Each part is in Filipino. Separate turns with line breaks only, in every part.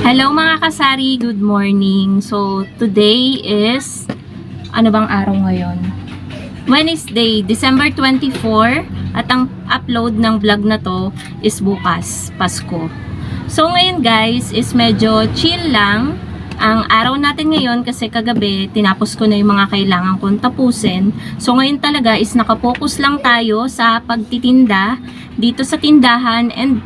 Hello mga kasari, good morning. So today is, ano bang araw ngayon? Wednesday, December 24, at ang upload ng vlog na to is bukas, Pasko. So ngayon guys is medyo chill lang ang araw natin ngayon kasi kagabi tinapos ko na yung mga kailangan kong tapusin. So ngayon talaga is nakapokus lang tayo sa pagtitinda dito sa tindahan, and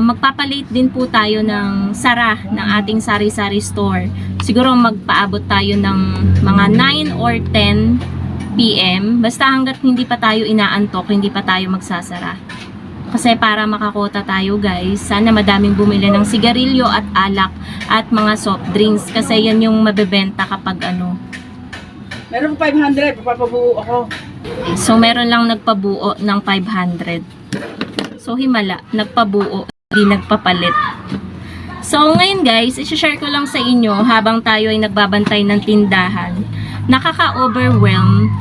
magpapalate din po tayo ng sara ng ating sari-sari store. Siguro magpaabot tayo ng mga 9 or 10 PM. Basta hanggat hindi pa tayo inaantok, hindi pa tayo magsasara. Kasi para makakota tayo guys, sana madaming bumili ng sigarilyo at alak at mga soft drinks. Kasi yan yung mabebenta kapag ano.
Meron 500, papabuo ako.
So meron lang nagpabuo ng 500. So himala, nagpabuo, hindi nagpapalit. So ngayon guys, i-share ko lang sa inyo habang tayo ay nagbabantay ng tindahan. Nakaka-overwhelm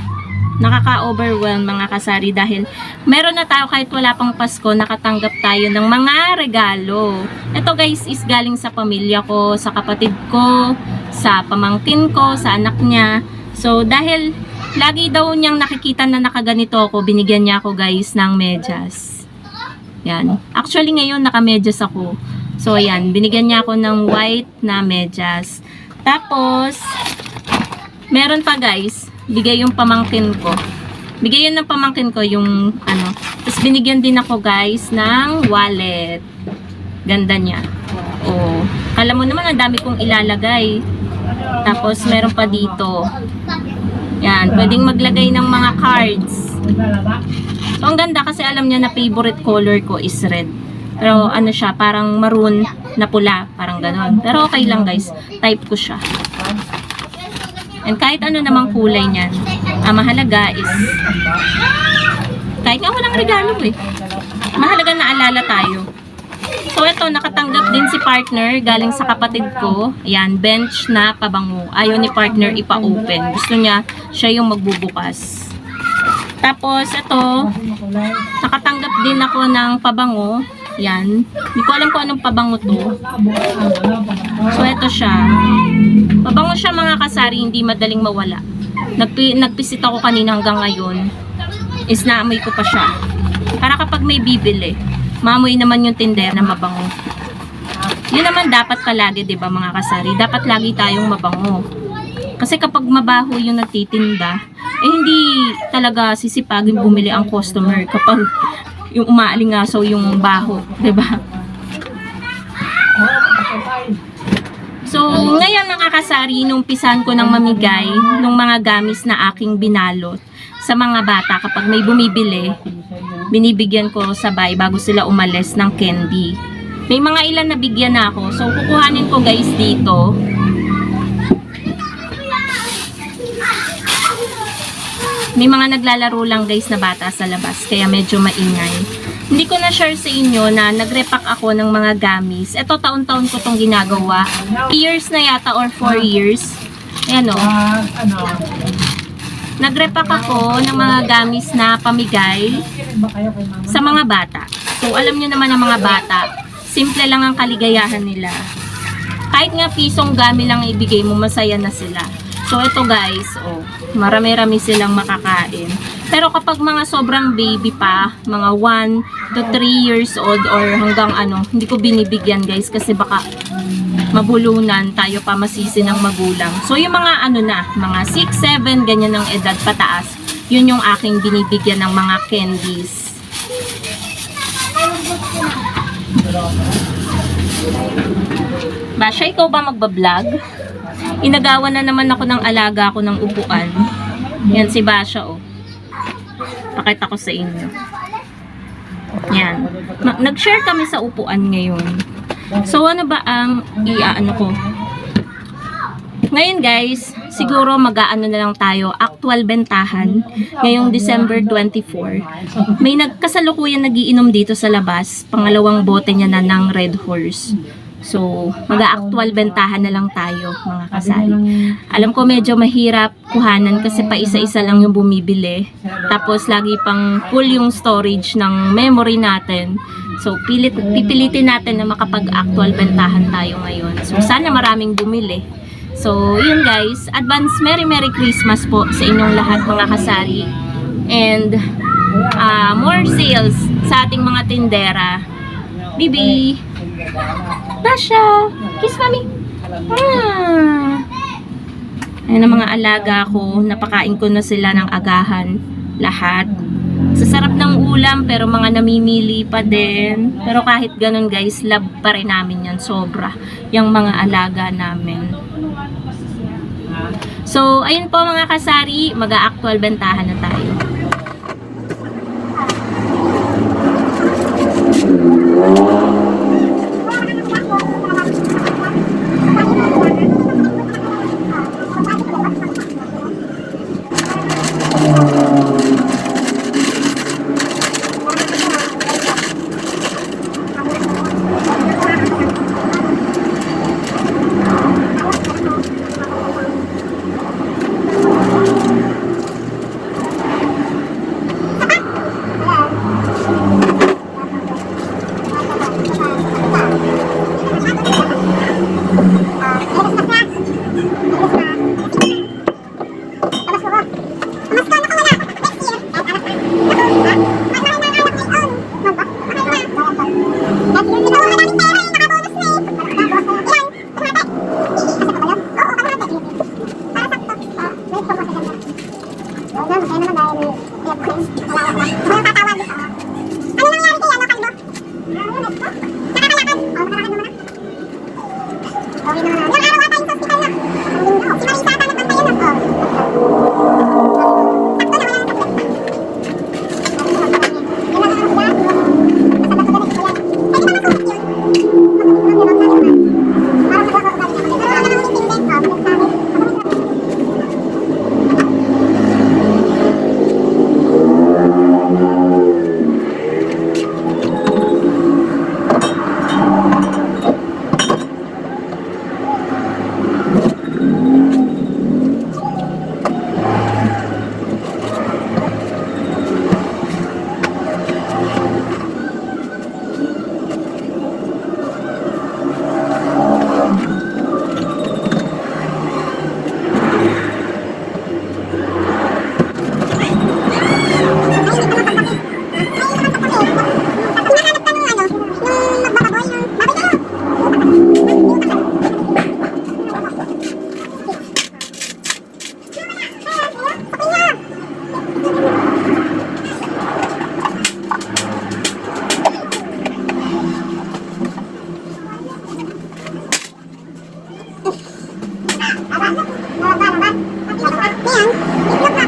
mga kasari dahil meron na tayo kahit wala pang Pasko, nakatanggap tayo ng mga regalo. Ito guys is galing sa pamilya ko, sa kapatid ko, sa pamangkin ko, sa anak niya. So dahil lagi daw niyang nakikita na nakaganito ako, binigyan niya ako guys ng medyas. Yan. Actually ngayon naka-medyas ako. So ayan, binigyan niya ako ng white na medyas. Tapos meron pa guys, bigay yung pamangkin ko. Bigay yun ng pamangkin ko yung ano. Tapos binigyan din ako guys ng wallet. Ganda niya. Oh, kala mo naman ang dami kong ilalagay. Tapos meron pa dito. Yan, pwedeng maglagay ng mga cards. So ang ganda kasi alam niya na favorite color ko is red. Pero ano siya, parang maroon na pula, parang gano'n. Pero okay lang guys, type ko siya. And kahit ano namang kulay niyan, ang mahalaga is, kahit nga walang regalo eh, mahalaga na alala tayo. So ito, nakatanggap din si partner galing sa kapatid ko. Ayan, bench na pabango. Ayaw ni partner ipa-open. Gusto niya, siya yung magbubukas. Tapos ito, nakatanggap din ako ng pabango. Yan. Hindi ko alam kung anong pabango to. So ito siya. Pabango siya mga kasari, hindi madaling mawala. Nagpisit ako kanina hanggang ngayon. Is naamoy ko pa siya. Para kapag may bibili, maamoy naman yung tindera na mabango. Yun naman dapat palagi, 'di ba mga kasari? Dapat lagi tayong mabango. Kasi kapag mabaho yung nagtitinda, eh hindi talaga sisipagin bumili ang customer kapag yung umaalingasaw yung baho, 'di ba? So, ngayon mga kasari, nung pisan ko ng mamigay nung mga gamis na aking binalot sa mga bata kapag may bumibili, binibigyan ko sabay bago sila umalis ng candy. May mga ilan na bigyan na ako. So, kukuhanin ko guys dito. May mga naglalaro lang guys na bata sa labas, kaya medyo maingay. Hindi ko na share sa inyo na nagrepack ako ng mga gamis. Ito taon-taon ko tong ginagawa. 3 years na yata or 4 years. Ayan o. Nagrepack ako ng mga gamis na pamigay sa mga bata. So alam nyo naman ang mga bata, simple lang ang kaligayahan nila. Kahit nga pisong gami lang ibigay mo, masaya na sila. So ito guys, oh, marami-rami silang makakain. Pero kapag mga sobrang baby pa, mga 1 to 3 years old or hanggang ano, hindi ko binibigyan guys kasi baka mabulunan tayo pa, masisi ng magulang. So yung mga ano na, mga 6, 7, ganyan ng edad pataas, yun yung aking binibigyan ng mga candies. Basha, ikaw ba magbablog? Inagawan na naman ako ng alaga ko ng upuan. Yan si Basha oh. Pakita ko sa inyo. Yan. Nag-share kami sa upuan ngayon. So ano ba ang iaano ko? Ngayon guys, siguro mag-aano na lang tayo, actual bentahan ngayong December 24. May nagkasalukuyan nagiinom dito sa labas, pangalawang bote niya na ng Red Horse. So, mag-actual bentahan na lang tayo, mga kasali. Alam ko medyo mahirap kuhanan kasi pa isa-isa lang yung bumibili. Tapos, lagi pang full yung storage ng memory natin. So, pipilitin natin na makapag-actual bentahan tayo ngayon. So, sana maraming bumili. So, yun guys. Advance Merry Christmas po sa inyong lahat mga kasari. And, more sales sa ating mga tindera. Bibi! Tasha! Kiss mami! Ayan ang mga alaga ko. Napakain ko na sila ng agahan. Lahat. Sa sarap ng ulam, pero mga namimili pa din. Pero kahit ganun guys, love pa rin namin yan. Sobra. Yung mga alaga namin. So, ayun po mga kasari. Mag-a-actual bentahan na tayo.
Ayan, itlog na